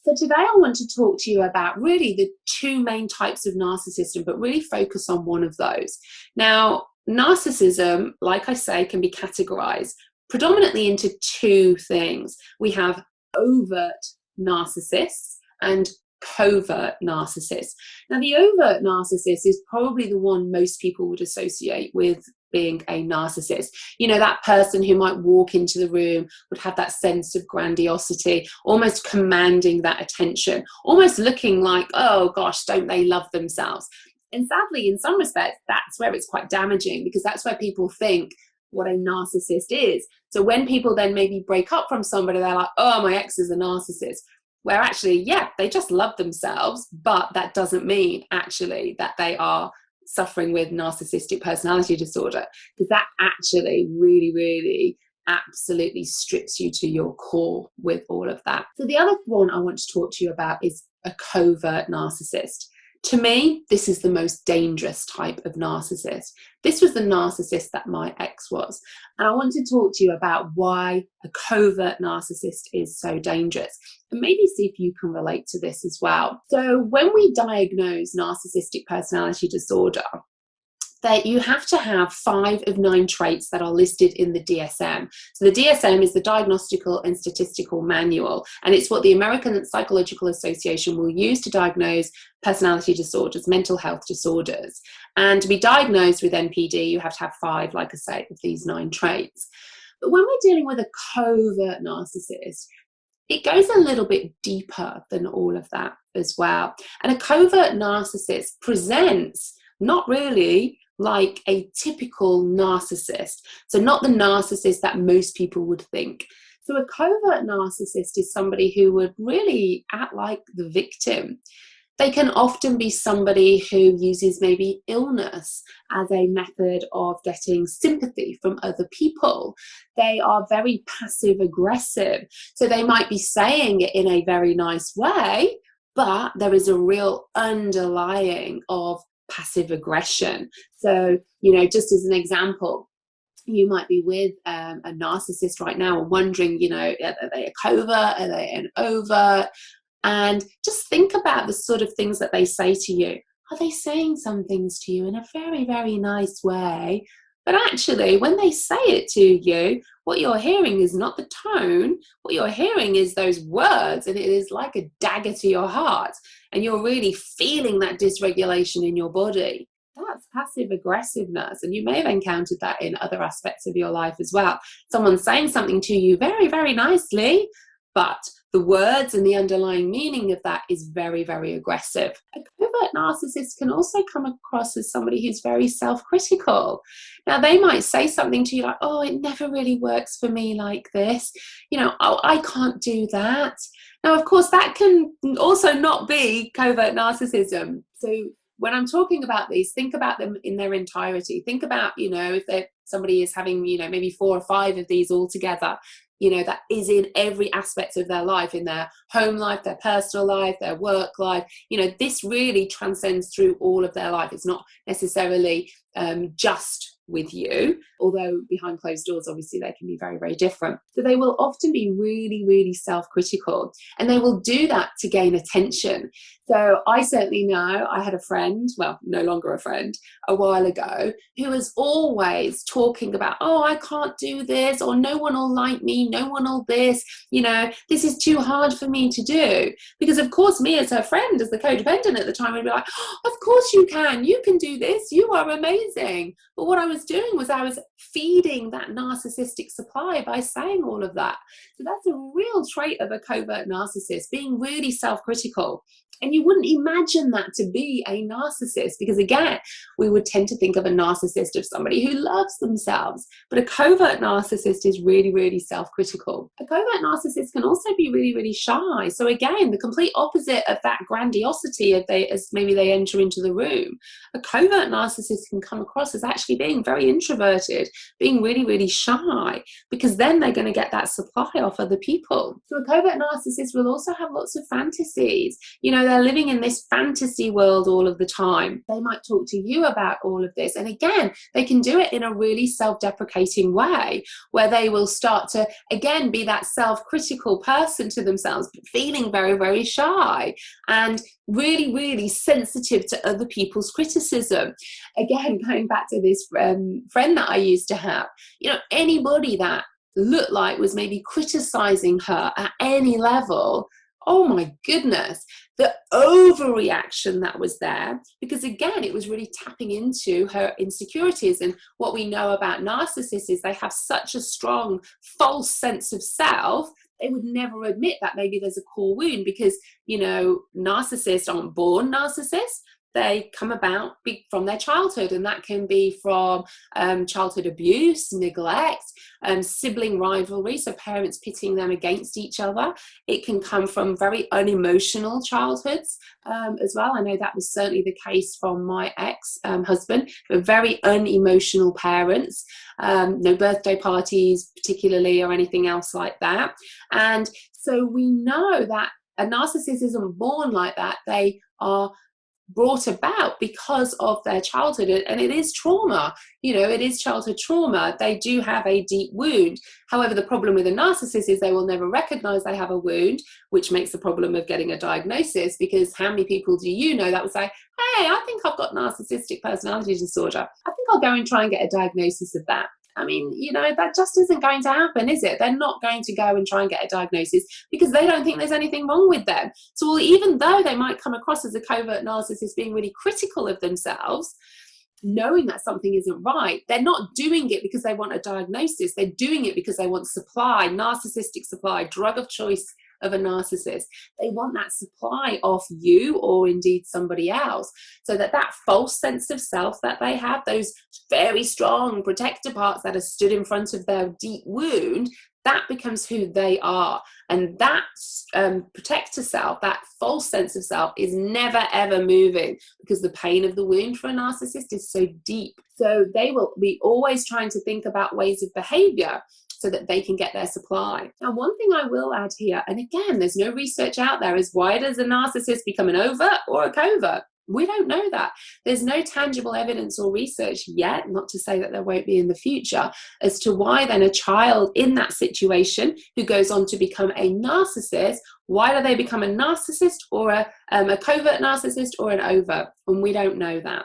So today I want to talk to you about really the two main types of narcissism, but really focus on one of those. Now, narcissism, like I say, can be categorized predominantly into two things. We have overt narcissists and covert narcissists. Now, the overt narcissist is probably the one most people would associate with being a narcissist. You know, that person who might walk into the room, would have that sense of grandiosity, almost commanding that attention, almost looking like, oh gosh, don't they love themselves? And sadly, in some respects, that's where it's quite damaging, because that's where people think what a narcissist is. So when people then maybe break up from somebody, they're like, oh, my ex is a narcissist. Where actually, yeah, they just love themselves, but that doesn't mean actually that they are suffering with narcissistic personality disorder, because that actually really absolutely strips you to your core with all of that. So the other one I want to talk to you about is a covert narcissist. To me, this is the most dangerous type of narcissist. This was the narcissist that my ex was. And I want to talk to you about why a covert narcissist is so dangerous, and maybe see if you can relate to this as well. So when we diagnose narcissistic personality disorder, that you have to have 5 of 9 traits that are listed in the DSM. So the DSM is the Diagnostical and Statistical Manual, and it's what the American Psychological Association will use to diagnose personality disorders, mental health disorders. And to be diagnosed with NPD, you have to have 5, like I say, of these 9 traits. But when we're dealing with a covert narcissist, it goes a little bit deeper than all of that as well. And a covert narcissist presents not really like a typical narcissist. So not the narcissist that most people would think. So a covert narcissist is somebody who would really act like the victim. They can often be somebody who uses maybe illness as a method of getting sympathy from other people. They are very passive aggressive. So they might be saying it in a very nice way, but there is a real underlying of passive aggression. So, you know, just as an example, you might be with a narcissist right now and wondering, you know, are they a covert? Are they an overt? And just think about the sort of things that they say to you. Are they saying some things to you in a very nice way? But actually, when they say it to you, what you're hearing is not the tone. What you're hearing is those words, and it is like a dagger to your heart. And you're really feeling that dysregulation in your body. That's passive aggressiveness. And you may have encountered that in other aspects of your life as well. Someone saying something to you very nicely, but the words and the underlying meaning of that is very aggressive. A covert narcissist can also come across as somebody who's very self-critical. Now, they might say something to you like, oh, it never really works for me like this. You know, oh, I can't do that. Now, of course, that can also not be covert narcissism. So when I'm talking about these, think about them in their entirety. Think about, you know, if somebody is having, you know, maybe 4 or 5 of these all together, you know, that is in every aspect of their life, in their home life, their personal life, their work life. You know, this really transcends through all of their life. It's not necessarily just with you, although behind closed doors, obviously, they can be very different. So they will often be really self-critical, and they will do that to gain attention. So I certainly know I had a friend, well, no longer a friend, a while ago, who was always talking about, oh, I can't do this, or no one will like me, no one will this, you know, this is too hard for me to do. Because of course, me as her friend, as the codependent at the time, would be like, oh, of course you can do this, you are amazing. But what I was doing was I was feeding that narcissistic supply by saying all of that. So that's a real trait of a covert narcissist, being really self-critical. And you wouldn't imagine that to be a narcissist, because again, we would tend to think of a narcissist as somebody who loves themselves. But a covert narcissist is really self-critical. A covert narcissist can also be really shy. So again, the complete opposite of that grandiosity as maybe they enter into the room. A covert narcissist can come across as actually being very introverted, being really shy, because then they're going to get that supply off other people. So a covert narcissist will also have lots of fantasies. You know, they're living in this fantasy world all of the time. They might talk to you about all of this. And again, they can do it in a really self-deprecating way, where they will start to, again, be that self-critical person to themselves, feeling very, very shy and really, really sensitive to other people's criticism. Again, going back to this friend that I used to have, anybody that looked like was maybe criticizing her at any level, oh my goodness, the overreaction that was there, because again, it was really tapping into her insecurities. And what we know about narcissists is they have such a strong false sense of self. They would never admit that maybe there's a core wound, because narcissists aren't born narcissists. They come about from their childhood, and that can be from childhood abuse, neglect, sibling rivalry, so parents pitting them against each other. It can come from very unemotional childhoods as well. I know that was certainly the case from my ex-husband, very unemotional parents, no birthday parties particularly or anything else like that. And so we know that a narcissist isn't born like that. They are brought about because of their childhood, and it is trauma. It is childhood trauma. They do have a deep wound. However, the problem with a narcissist is they will never recognize they have a wound, which makes the problem of getting a diagnosis, because how many people do you know that would say, hey, I think I've got narcissistic personality disorder, I think I'll go and try and get a diagnosis of that? I mean, that just isn't going to happen, is it? They're not going to go and try and get a diagnosis because they don't think there's anything wrong with them. So even though they might come across as a covert narcissist being really critical of themselves, knowing that something isn't right, they're not doing it because they want a diagnosis. They're doing it because they want supply, narcissistic supply, drug of choice of a narcissist. They want that supply of you or indeed somebody else, so that false sense of self that they have, those very strong protector parts that are stood in front of their deep wound, that becomes who they are. And that protector self, that false sense of self, is never ever moving, because the pain of the wound for a narcissist is so deep. So they will be always trying to think about ways of behavior so that they can get their supply. Now, one thing I will add here, and again, there's no research out there, is why does a narcissist become an overt or a covert? We don't know that. There's no tangible evidence or research yet, not to say that there won't be in the future, as to why then a child in that situation who goes on to become a narcissist, why do they become a narcissist or a covert narcissist or an overt? And we don't know that.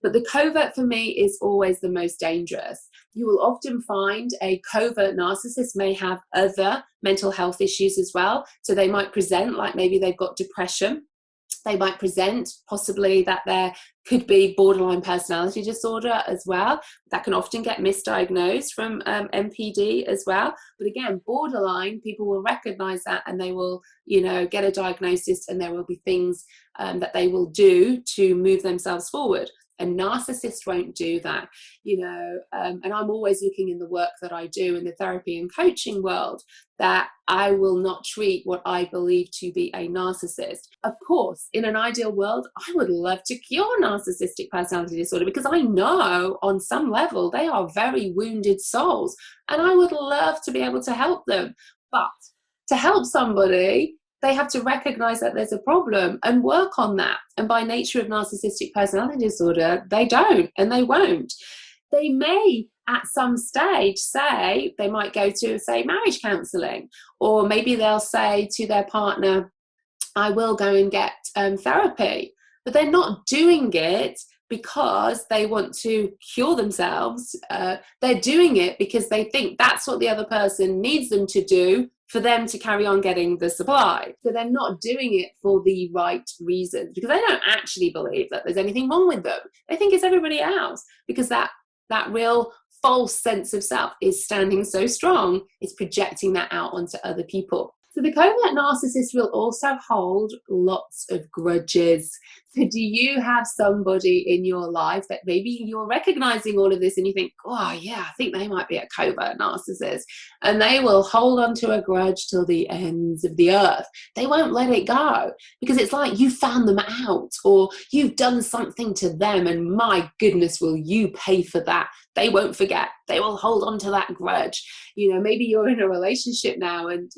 But the covert for me is always the most dangerous. You will often find a covert narcissist may have other mental health issues as well. So they might present like maybe they've got depression. They might present possibly that there could be borderline personality disorder as well. That can often get misdiagnosed from MPD as well. But again, borderline, people will recognize that and they will, get a diagnosis, and there will be things that they will do to move themselves forward. A narcissist won't do that, and I'm always looking in the work that I do in the therapy and coaching world that I will not treat what I believe to be a narcissist. Of course, in an ideal world, I would love to cure narcissistic personality disorder, because I know on some level they are very wounded souls, and I would love to be able to help them. But to help somebody, they have to recognize that there's a problem and work on that. And by nature of narcissistic personality disorder, they don't, and they won't. They may at some stage say, they might go to, say, marriage counseling, or maybe they'll say to their partner, I will go and get therapy. But they're not doing it because they want to cure themselves. They're doing it because they think that's what the other person needs them to do for them to carry on getting the supply. So they're not doing it for the right reasons, because they don't actually believe that there's anything wrong with them. They think it's everybody else, because that real false sense of self is standing so strong, it's projecting that out onto other people. So the covert narcissist will also hold lots of grudges. So do you have somebody in your life that maybe you're recognizing all of this and you think, oh yeah, I think they might be a covert narcissist, and they will hold on to a grudge till the ends of the earth. They won't let it go, because it's like you found them out, or you've done something to them, and my goodness, will you pay for that? They won't forget. They will hold on to that grudge. Maybe you're in a relationship now, and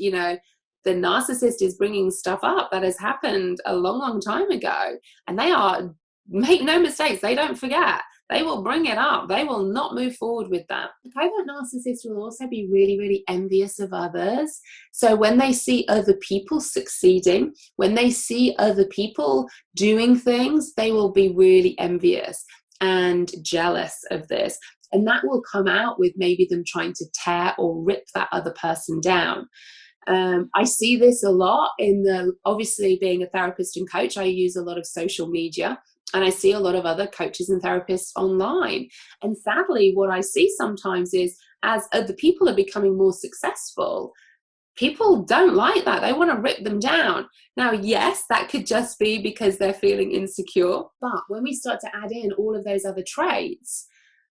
the narcissist is bringing stuff up that has happened a long, long time ago. And they are, make no mistakes, they don't forget. They will bring it up. They will not move forward with that. The covert narcissist will also be really, really envious of others. So when they see other people succeeding, when they see other people doing things, they will be really envious and jealous of this. And that will come out with maybe them trying to tear or rip that other person down. I see this a lot obviously being a therapist and coach, I use a lot of social media. And I see a lot of other coaches and therapists online. And sadly, what I see sometimes is as other people are becoming more successful, people don't like that. They want to rip them down. Now, yes, that could just be because they're feeling insecure. But when we start to add in all of those other traits,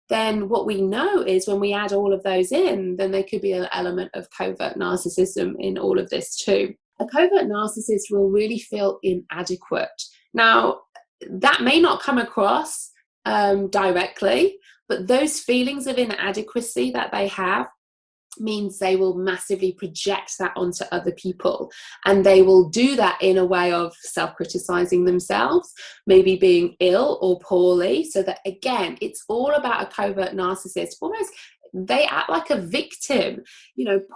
then what we know is when we add all of those in, then there could be an element of covert narcissism in all of this too. A covert narcissist will really feel inadequate. Now, that may not come across directly, but those feelings of inadequacy that they have means they will massively project that onto other people, and they will do that in a way of self-criticizing themselves, maybe being ill or poorly, so that again it's all about a covert narcissist. Almost they act like a victim,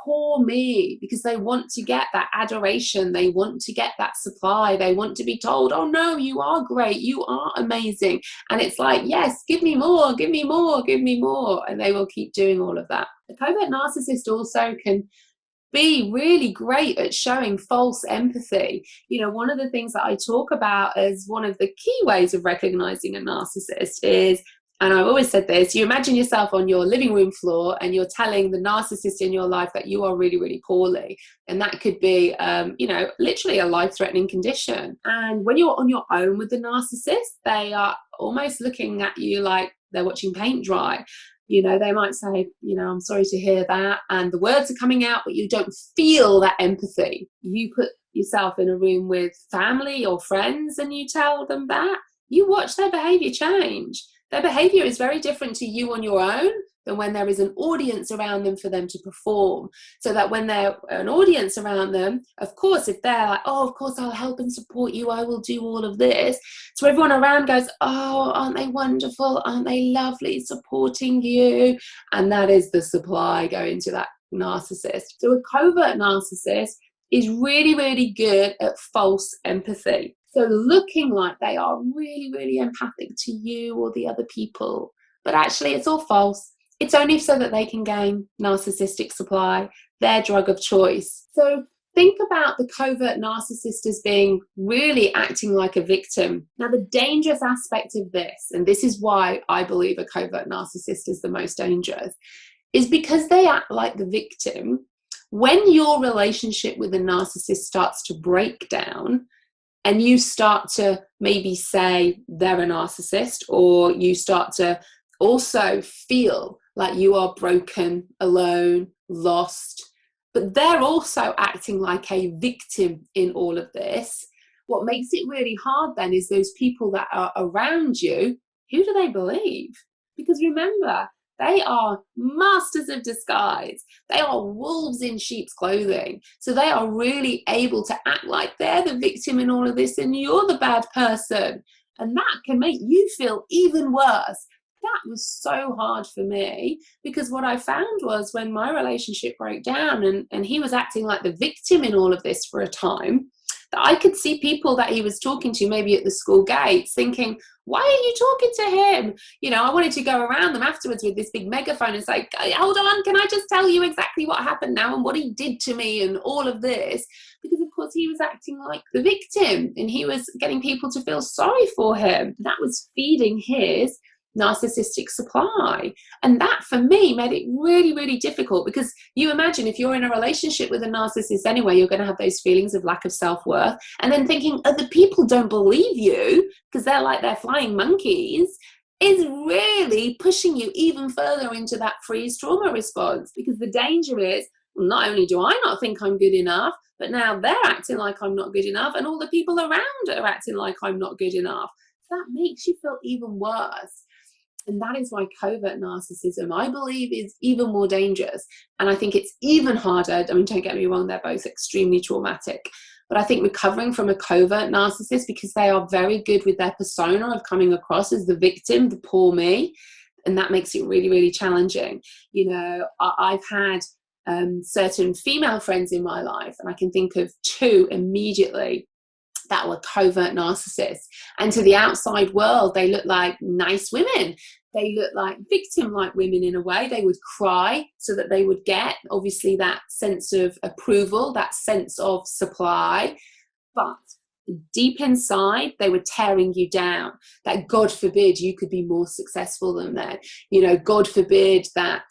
poor me, because they want to get that adoration, they want to get that supply, they want to be told, oh no, you are great, you are amazing, and it's like, yes, give me more, give me more, give me more, and they will keep doing all of that. The covert narcissist also can be really great at showing false empathy. One of the things that I talk about as one of the key ways of recognizing a narcissist is, and I've always said this, you imagine yourself on your living room floor and you're telling the narcissist in your life that you are really, really poorly. And that could be, literally a life-threatening condition. And when you're on your own with the narcissist, they are almost looking at you like they're watching paint dry. They might say, I'm sorry to hear that. And the words are coming out, but you don't feel that empathy. You put yourself in a room with family or friends and you tell them that, you watch their behavior change. Their behavior is very different to you on your own than when there is an audience around them for them to perform. So that when there's an audience around them, of course, if they're like, oh, of course, I'll help and support you, I will do all of this. So everyone around goes, oh, aren't they wonderful? Aren't they lovely supporting you? And that is the supply going to that narcissist. So a covert narcissist is really, really good at false empathy. So looking like they are really, really empathic to you or the other people, but actually it's all false. It's only so that they can gain narcissistic supply, their drug of choice. So think about the covert narcissist as being really acting like a victim. Now, the dangerous aspect of this, and this is why I believe a covert narcissist is the most dangerous, is because they act like the victim. When your relationship with a narcissist starts to break down, and you start to maybe say they're a narcissist, or you start to also feel like you are broken, alone, lost, but they're also acting like a victim in all of this. What makes it really hard then is those people that are around you, who do they believe? Because remember, they are masters of disguise. They are wolves in sheep's clothing. So they are really able to act like they're the victim in all of this and you're the bad person. And that can make you feel even worse. That was so hard for me, because what I found was when my relationship broke down and he was acting like the victim in all of this for a time, that I could see people that he was talking to maybe at the school gates thinking, why are you talking to him? I wanted to go around them afterwards with this big megaphone and say, hold on, can I just tell you exactly what happened now and what he did to me and all of this? Because of course he was acting like the victim and he was getting people to feel sorry for him. That was feeding his narcissistic supply. And that for me made it really, really difficult, because you imagine if you're in a relationship with a narcissist anyway, you're going to have those feelings of lack of self-worth, and then thinking other people don't believe you because they're like they're flying monkeys is really pushing you even further into that freeze trauma response. Because the danger is, not only do I not think I'm good enough, but now they're acting like I'm not good enough, and all the people around are acting like I'm not good enough. That makes you feel even worse. And that is why covert narcissism, I believe, is even more dangerous. And I think it's even harder. I mean, don't get me wrong, they're both extremely traumatic. But I think recovering from a covert narcissist, because they are very good with their persona of coming across as the victim, the poor me, and that makes it really, really challenging. You know, I've had certain female friends in my life, and I can think of two immediately that were covert narcissists. And to the outside world, they look like nice women. They look like victim-like women in a way. They would cry so that they would get, obviously, that sense of approval, that sense of supply. But deep inside, they were tearing you down. That God forbid you could be more successful than them. You know, God forbid that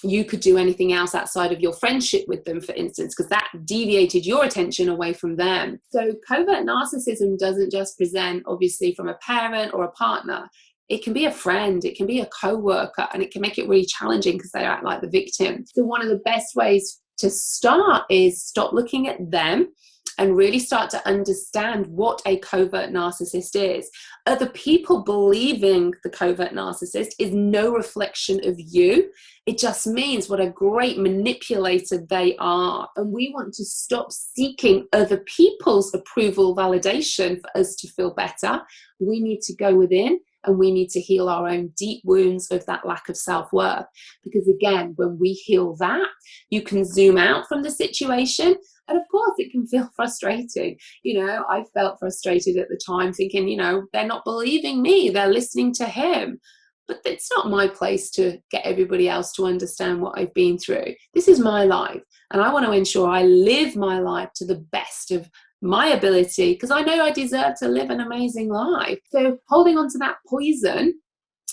you could do anything else outside of your friendship with them, for instance, because that deviated your attention away from them. So covert narcissism doesn't just present, obviously, from a parent or a partner. It can be a friend, it can be a co-worker, and it can make it really challenging because they act like the victim. So one of the best ways to start is stop looking at them and really start to understand what a covert narcissist is. Other people believing the covert narcissist is no reflection of you. It just means what a great manipulator they are. And we want to stop seeking other people's approval, validation for us to feel better. We need to go within, and we need to heal our own deep wounds of that lack of self-worth. Because again, when we heal that, you can zoom out from the situation. And of course, it can feel frustrating. You know, I felt frustrated at the time thinking, you know, they're not believing me. They're listening to him. But it's not my place to get everybody else to understand what I've been through. This is my life. And I want to ensure I live my life to the best of my ability, because I know I deserve to live an amazing life. So holding on to that poison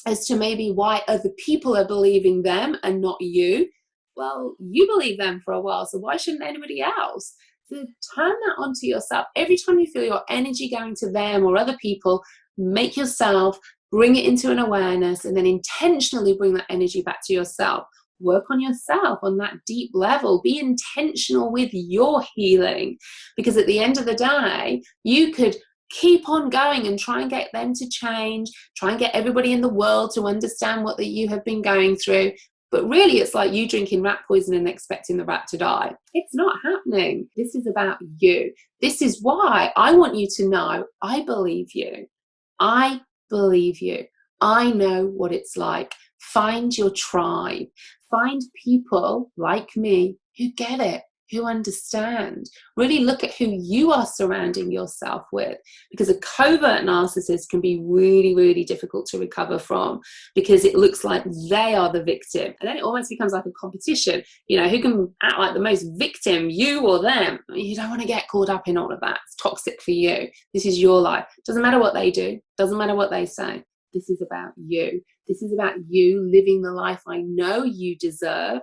as to maybe why other people are believing them and not you. Well, you believe them for a while, so why shouldn't anybody else? So turn that onto yourself. Every time you feel your energy going to them or other people, make yourself, bring it into an awareness, and then intentionally bring that energy back to yourself. Work on yourself on that deep level. Be intentional with your healing, because at the end of the day, you could keep on going and try and get them to change, try and get everybody in the world to understand what that you have been going through. But really, it's like you drinking rat poison and expecting the rat to die. It's not happening. This is about you. This is why I want you to know I believe you. I believe you. I know what it's like. Find your tribe. Find people like me who get it, who understand. Really look at who you are surrounding yourself with, because a covert narcissist can be really, really difficult to recover from, because it looks like they are the victim. And then it almost becomes like a competition. You know, who can act like the most victim, you or them? You don't want to get caught up in all of that. It's toxic for you. This is your life. Doesn't matter what they do. Doesn't matter what they say. This is about you. This is about you living the life I know you deserve.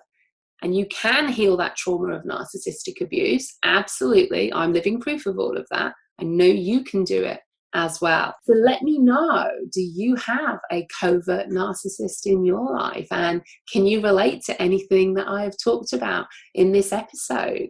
And you can heal that trauma of narcissistic abuse. Absolutely. I'm living proof of all of that. I know you can do it as well. So let me know, do you have a covert narcissist in your life? And can you relate to anything that I have talked about in this episode?